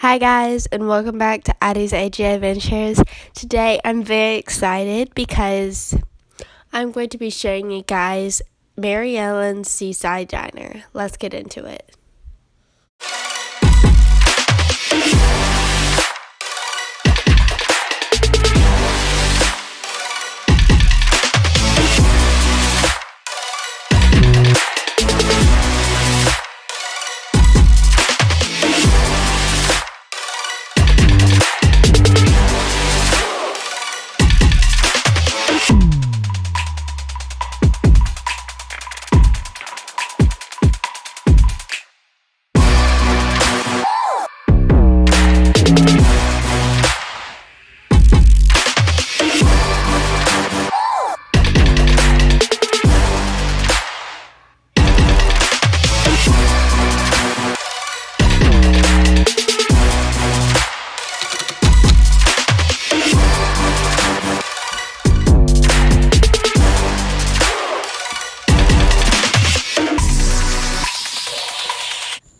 Hi guys, and welcome back to Addie's AG Adventures. Today I'm very excited because I'm going to be showing you guys Mary Ellen's Seaside Diner. Let's get into it.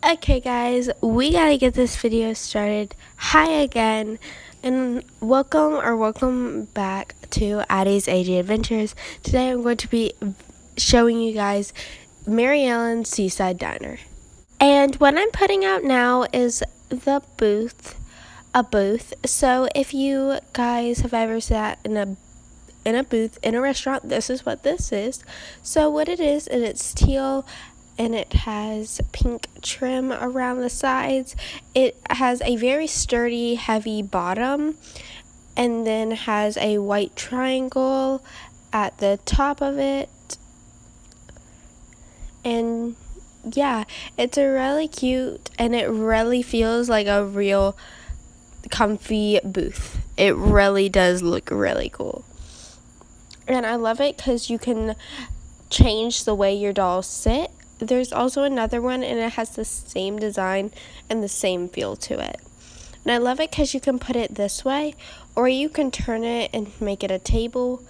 Okay guys, we gotta get this video started. Hi again, and welcome back to Addie's AG Adventures. Today I'm going to be showing you guys Mary Ellen's Seaside Diner. And what I'm putting out now is a booth. So if you guys have ever sat in a booth in a restaurant, this is what this is. So what it is, and it's teal, and it has pink trim around the sides. It has a very sturdy, heavy bottom, and then has a white triangle at the top of it. And yeah, it's a really cute, and it really feels like a real comfy booth. It really does look really cool. And I love it because you can change the way your dolls sit. There's also another one, and it has the same design and the same feel to it. And I love it because you can put it this way, or you can turn it and make it a table.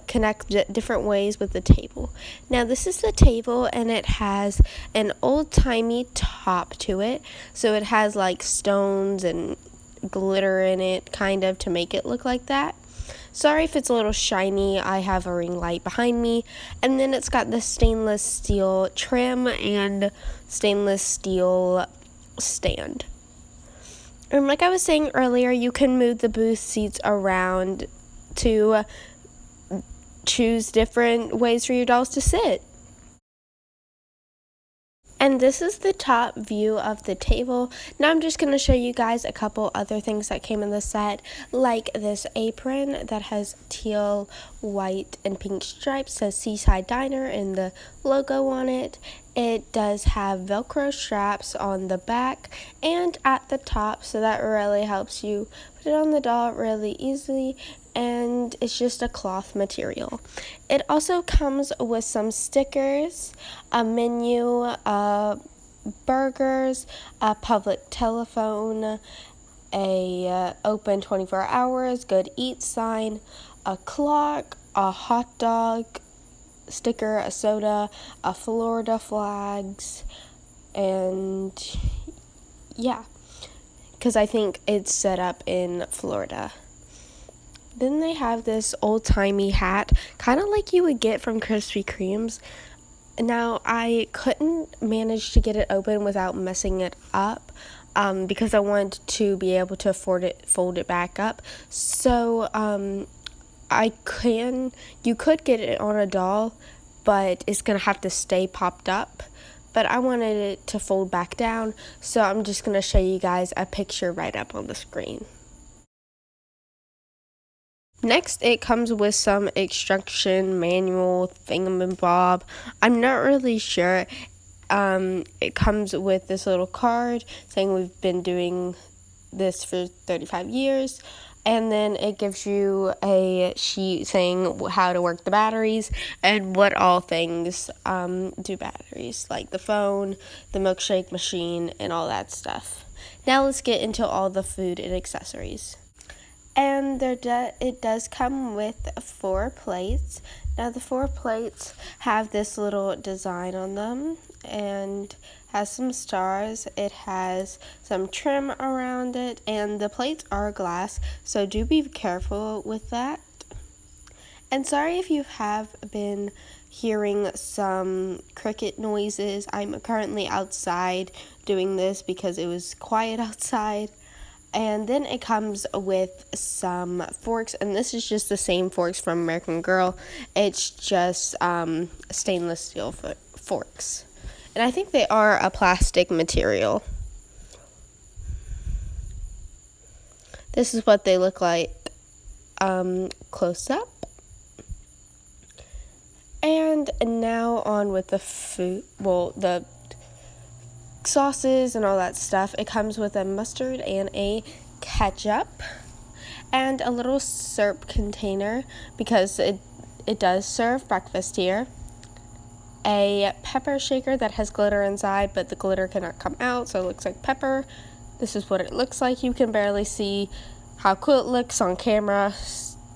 Connect different ways with the table. Now this is the table, and it has an old-timey top to it. So it has like stones and glitter in it, kind of, to make it look like that. Sorry if it's a little shiny, I have a ring light behind me. And then it's got the stainless steel trim and stainless steel stand. And like I was saying earlier, you can move the booth seats around to choose different ways for your dolls to sit. And this is the top view of the table. Now I'm just going to show you guys a couple other things that came in the set, like this apron that has teal, white, and pink stripes, says Seaside Diner and the logo on it. It does have Velcro straps on the back and at the top, so that really helps you put it on the doll really easily, and it's just a cloth material. It also comes with some stickers, a menu, burgers, a public telephone, a open 24 hours, good eat sign, a clock, a hot dog sticker, a soda, a Florida flags, and yeah, because I think it's set up in Florida. Then they have this old-timey hat, kind of like you would get from Krispy Kreme's. Now, I couldn't manage to get it open without messing it up, because I wanted to be able to fold it back up. So, you could get it on a doll, but it's going to have to stay popped up. But I wanted it to fold back down, so I'm just going to show you guys a picture right up on the screen. Next, it comes with some instruction manual thingamabob. I'm not really sure. It comes with this little card saying we've been doing this for 35 years. And then it gives you a sheet saying how to work the batteries and what all things do batteries, like the phone, the milkshake machine, and all that stuff. Now let's get into all the food and accessories. And it does come with 4 plates. Now the 4 plates have this little design on them and has some stars. It has some trim around it, and the plates are glass, so do be careful with that. And sorry if you have been hearing some cricket noises. I'm currently outside doing this because it was quiet outside. And then it comes with some forks, and this is just the same forks from American Girl. It's just stainless steel forks. And I think they are a plastic material. This is what they look like close up. And now on with the food, the sauces and all that stuff. It comes with a mustard and a ketchup and a little syrup container because it does serve breakfast here. A pepper shaker that has glitter inside, but the glitter cannot come out, so it looks like pepper. This is what it looks like. You can barely see how cool it looks on camera,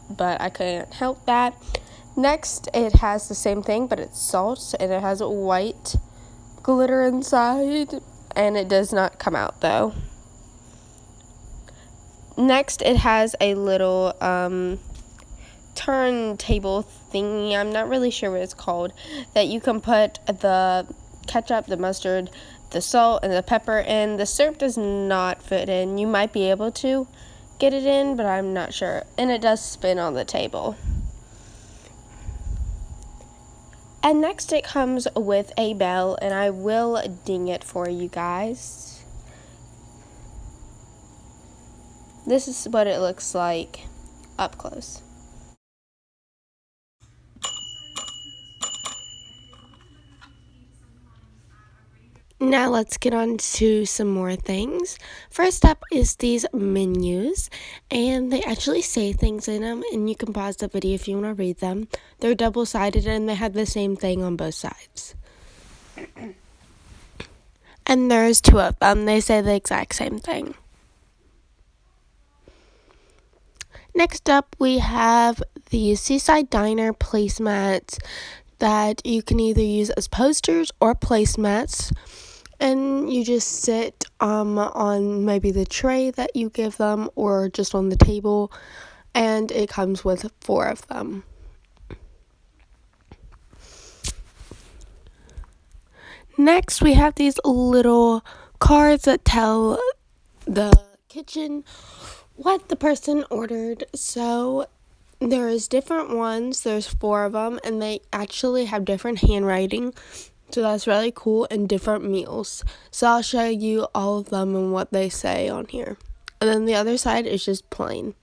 but I couldn't help that. Next, it has the same thing, but it's salt, and it has white glitter inside, and it does not come out though. Next, it has a little turntable thingy, I'm not really sure what it's called, that you can put the ketchup, the mustard, the salt, and the pepper in. The syrup does not fit in. You might be able to get it in, but I'm not sure. And it does spin on the table. And next it comes with a bell, and I will ding it for you guys. This is what it looks like up close. Now let's get on to some more things. First up is these menus, and they actually say things in them, and you can pause the video if you want to read them. They're double-sided, and they have the same thing on both sides. And there's 2 of them. They say the exact same thing. Next up, we have the Seaside Diner placemats that you can either use as posters or placemats. And you just sit on maybe the tray that you give them or just on the table. And it comes with 4 of them. Next, we have these little cards that tell the kitchen what the person ordered. So there is different ones. There's 4 of them, and they actually have different handwriting. So that's really cool, and different meals. So I'll show you all of them and what they say on here. And then the other side is just plain.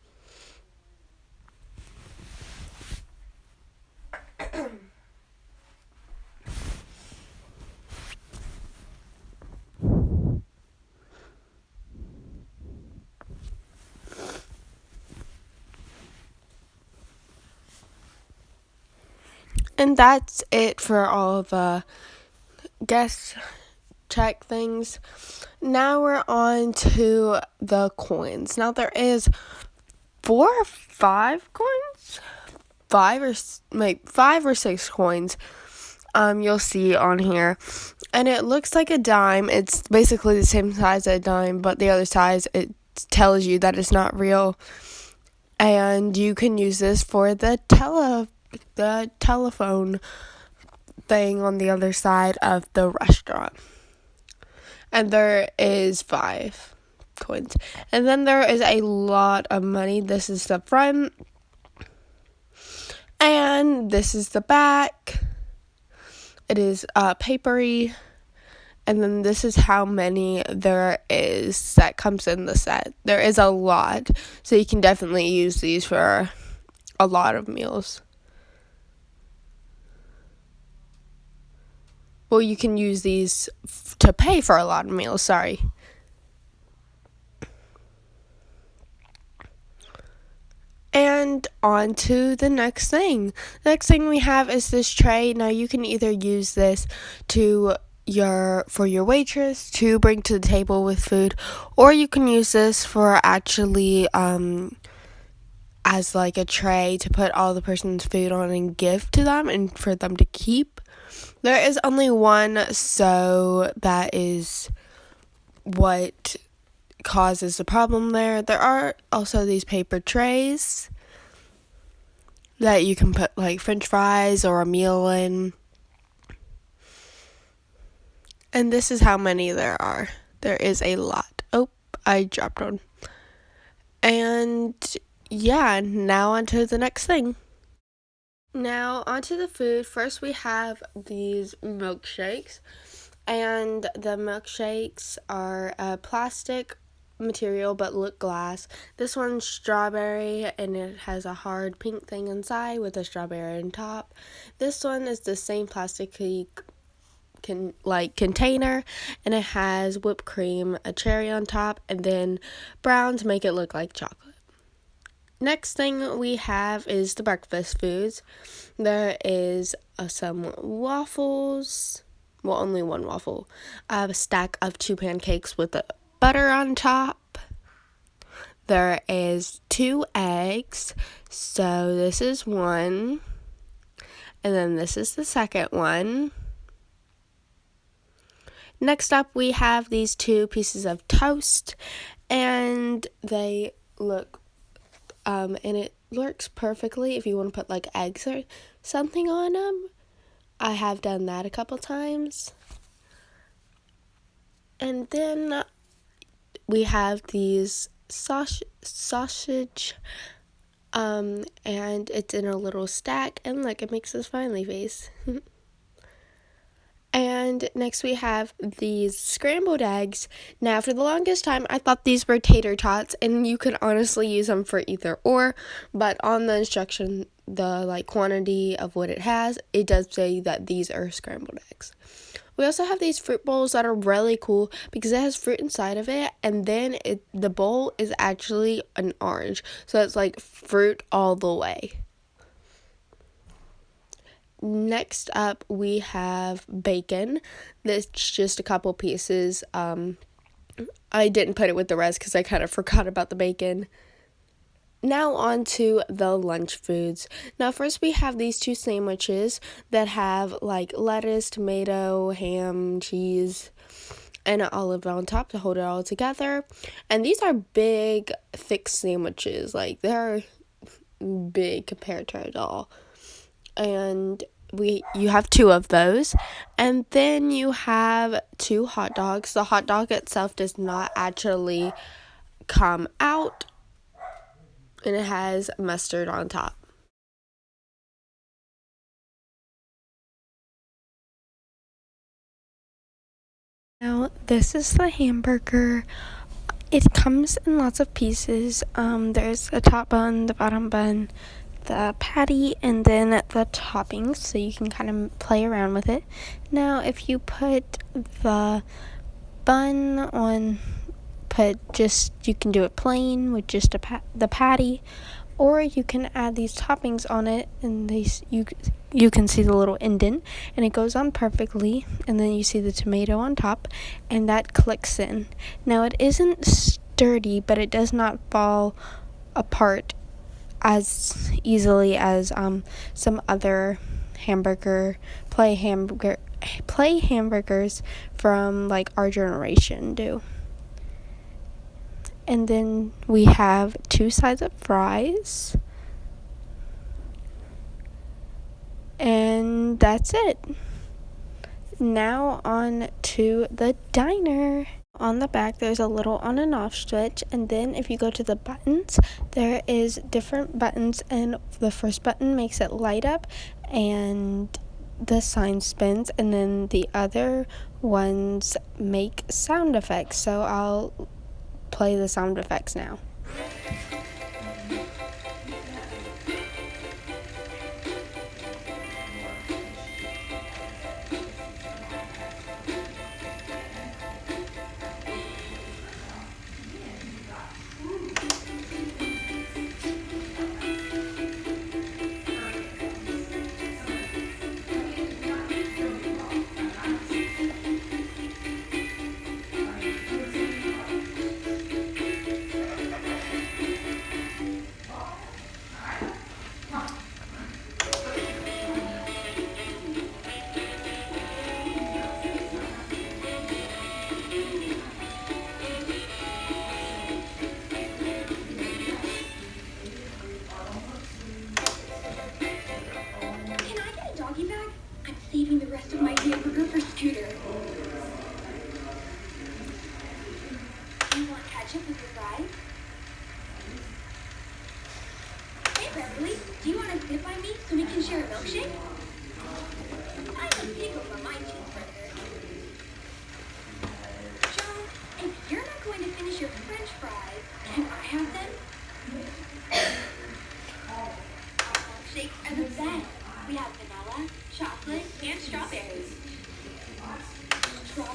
And that's it for all the guest check things. Now we're on to the coins. Now there is 4 or 5 coins, 5 or 6 coins. You'll see on here, and it looks like a dime. It's basically the same size as a dime, but the other side it tells you that it's not real. And you can use this for the telephone thing on the other side of the restaurant. And there is 5 coins. And then there is a lot of money. This is the front. And this is the back. It is papery. And then this is how many there is that comes in the set. There is a lot. So you can definitely use these for a lot of meals. Well, you can use these to pay for a lot of meals, sorry. And on to the next thing. The next thing we have is this tray. Now you can either use this for your waitress to bring to the table with food, or you can use this for actually as like a tray to put all the person's food on and give to them and for them to keep. There is only one, so that is what causes the problem there. There are also these paper trays that you can put like french fries or a meal in. And this is how many there are. There is a lot. Oh, I dropped one. And yeah, now on to the next thing. Now onto the food. First we have these milkshakes. And the milkshakes are a plastic material but look glass. This one's strawberry and it has a hard pink thing inside with a strawberry on top. This one is the same plasticky container, and it has whipped cream, a cherry on top, and then brown to make it look like chocolate. Next thing we have is the breakfast foods. There is some waffles. Well, only one waffle. A stack of 2 pancakes with the butter on top. There is 2 eggs. So this is one. And then this is the second one. Next up, we have these 2 pieces of toast. And they look, and it works perfectly if you want to put like eggs or something on them. I have done that a couple times. And then we have these sausage, and it's in a little stack, and look, it makes this smiley face. And next we have these scrambled eggs. Now, for the longest time, I thought these were tater tots, and you could honestly use them for either or, but on the instruction, the quantity of what it has, it does say that these are scrambled eggs. We also have these fruit bowls that are really cool because it has fruit inside of it, and then the bowl is actually an orange, so it's like fruit all the way. Next up, we have bacon. This just a couple pieces. I didn't put it with the rest because I kind of forgot about the bacon. Now on to the lunch foods. Now first we have these 2 sandwiches that have like lettuce, tomato, ham, cheese, and an olive on top to hold it all together. And these are big, thick sandwiches. Like they're big compared to it all. And you have 2 of those, and then you have 2 hot dogs. The hot dog itself does not actually come out, and it has mustard on top. Now this is the hamburger. It comes in lots of pieces. There's the top bun, the bottom bun, the patty, and then the toppings, so you can kind of play around with it. Now if you put the bun on, you can do it plain with just the patty, or you can add these toppings on it, and you can see the little indent, and it goes on perfectly, and then you see the tomato on top, and that clicks in. Now it isn't sturdy, but it does not fall apart as easily as some other play hamburgers from like our generation do. And then we have 2 sides of fries, and that's it. Now on to the diner. On the back, there's a little on and off switch, and then if you go to the buttons, there is different buttons, and the first button makes it light up and the sign spins, and then the other ones make sound effects. So I'll play the sound effects now.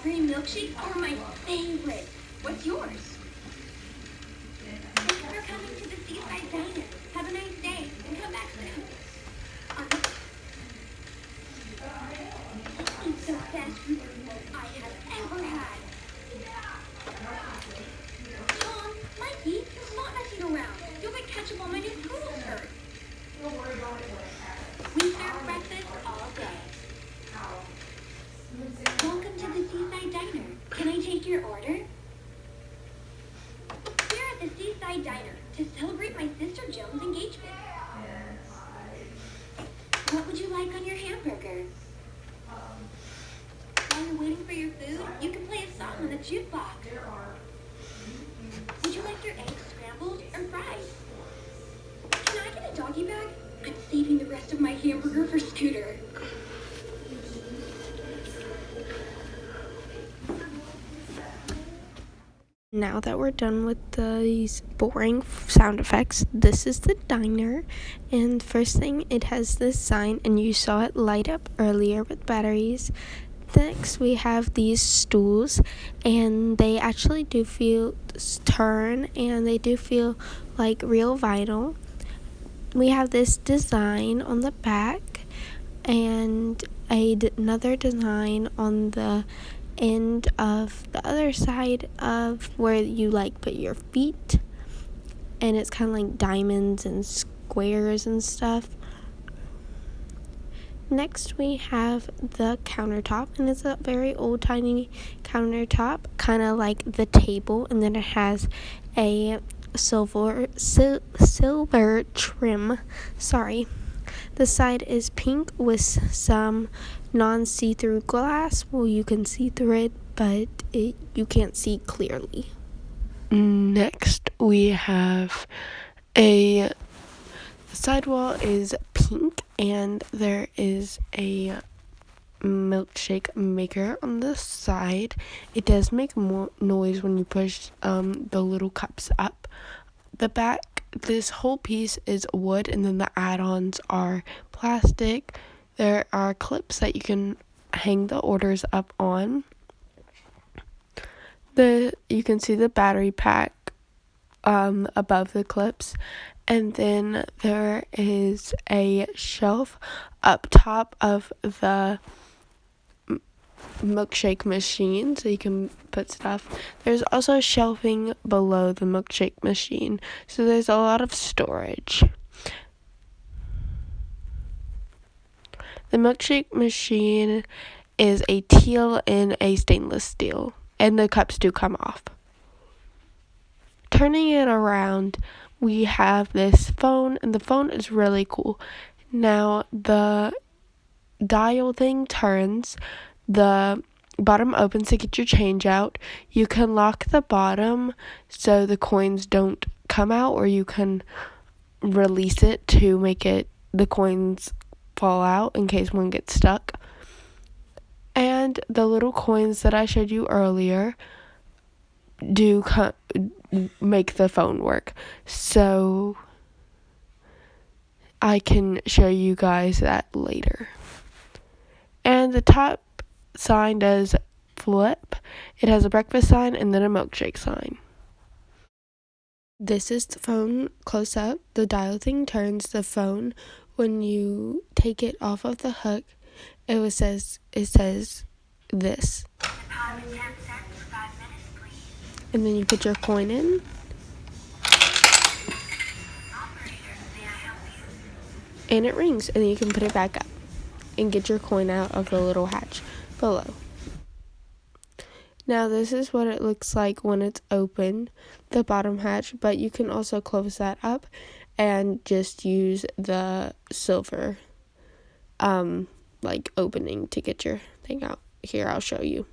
strawberry milkshakes are my favorite. What's yours? Thanks for coming to the Seaside Diner. Have a nice day and come back soon. It's the best fruit I have ever had. Tom, Mikey, stop messing around. You'll get ketchup on my new poodle shirt. We serve breakfast all day. Welcome to the Seaside Diner. Can I take your order? We're at the Seaside Diner to celebrate my sister Joan's engagement. What would you like on your hamburger? While you're waiting for your food, you can play a song on the jukebox. Would you like your eggs scrambled or fried? Can I get a doggy bag? I'm saving the rest of my hamburger for Scooter. Now that we're done with these boring sound effects, this is the diner. And first thing, it has this sign, and you saw it light up earlier with batteries. Next, we have these stools, and they actually do feel turn, and they do feel like real vinyl. We have this design on the back, and another design on the end of the other side of where you like put your feet, and it's kind of like diamonds and squares and stuff. Next we have the countertop, and it's a very old timey countertop, kind of like the table, and then it has a silver trim. The side is pink with some non-see-through glass. Well, you can see through it, but you can't see clearly. Next, we have the sidewall is pink, and there is a milkshake maker on the side. It does make more noise when you push the little cups up. The back, this whole piece is wood, and then the add-ons are plastic. There are clips that you can hang the orders up on. You can see the battery pack above the clips, and then there is a shelf up top of the milkshake machine, so you can put stuff. There's also shelving below the milkshake machine, so there's a lot of storage. The milkshake machine is a teal and a stainless steel, and the cups do come off. Turning it around, we have this phone, and the phone is really cool. Now, the dial thing turns, the bottom opens to get your change out. You can lock the bottom so the coins don't come out, or you can release it to make the coins fall out in case one gets stuck. And the little coins that I showed you earlier do make the phone work. So I can show you guys that later. And the top sign does flip. It has a breakfast sign and then a milkshake sign. This is the phone close up. The dial thing turns the phone. When you take it off of the hook, it says this. And then you put your coin in. And it rings, and then you can put it back up and get your coin out of the little hatch below. Now this is what it looks like when it's open, the bottom hatch, but you can also close that up and just use the silver opening to get your thing out. Here, I'll show you.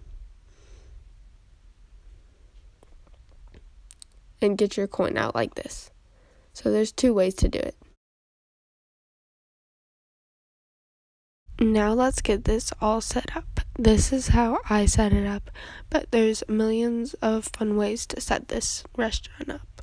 And get your coin out like this. So there's 2 ways to do it. Now let's get this all set up. This is how I set it up, but there's millions of fun ways to set this restaurant up.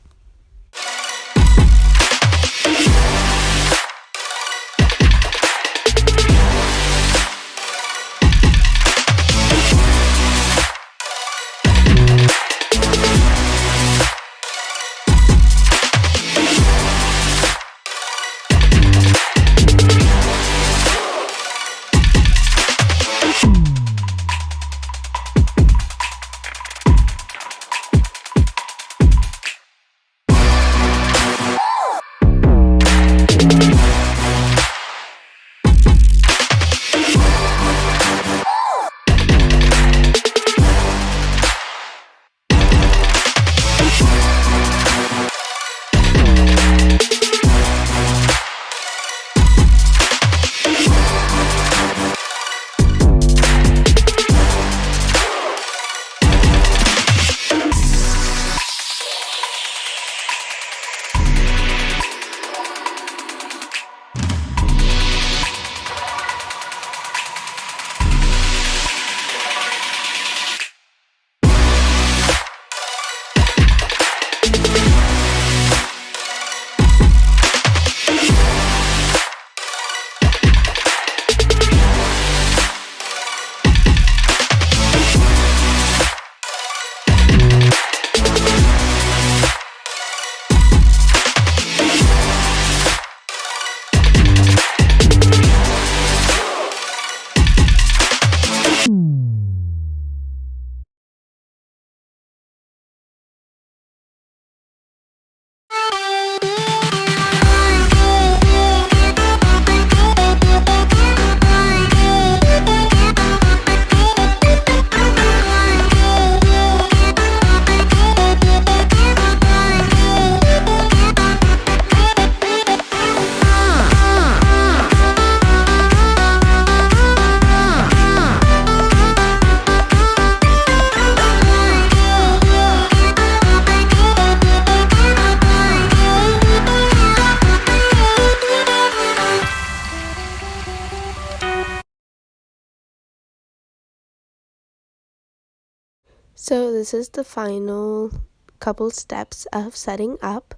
So this is the final couple steps of setting up.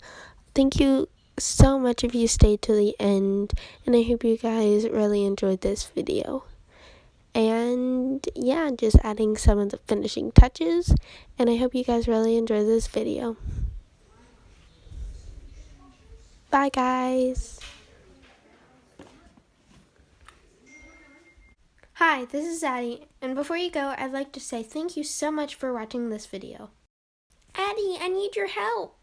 Thank you so much if you stayed to the end, and I hope you guys really enjoyed this video. And yeah, just adding some of the finishing touches, and I hope you guys really enjoy this video. Bye guys! Hi, this is Addie, and before you go, I'd like to say thank you so much for watching this video. Addie, I need your help!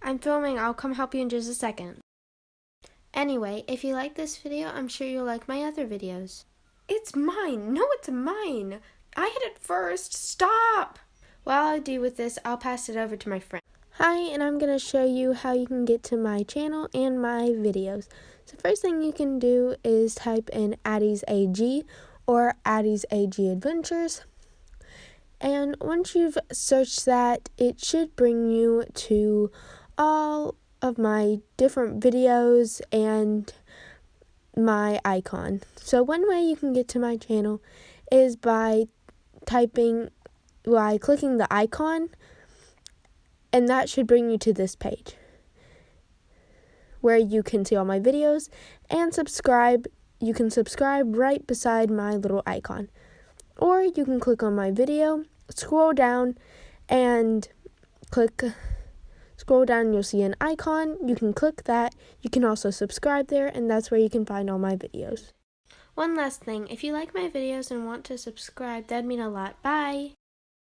I'm filming, I'll come help you in just a second. Anyway, if you like this video, I'm sure you'll like my other videos. It's mine! No, it's mine! I hit it first! Stop! While I do with this, I'll pass it over to my friend. Hi, and I'm going to show you how you can get to my channel and my videos. So first thing you can do is type in Addie's AG or Addie's AG Adventures. And once you've searched that, it should bring you to all of my different videos and my icon. So one way you can get to my channel is by clicking the icon, and that should bring you to this page where you can see all my videos and subscribe. You can subscribe right beside my little icon, or you can click on my video, scroll down, and scroll down, you'll see an icon. You can click that. You can also subscribe there, and that's where you can find all my videos. One last thing, if you like my videos and want to subscribe, that'd mean a lot. Bye!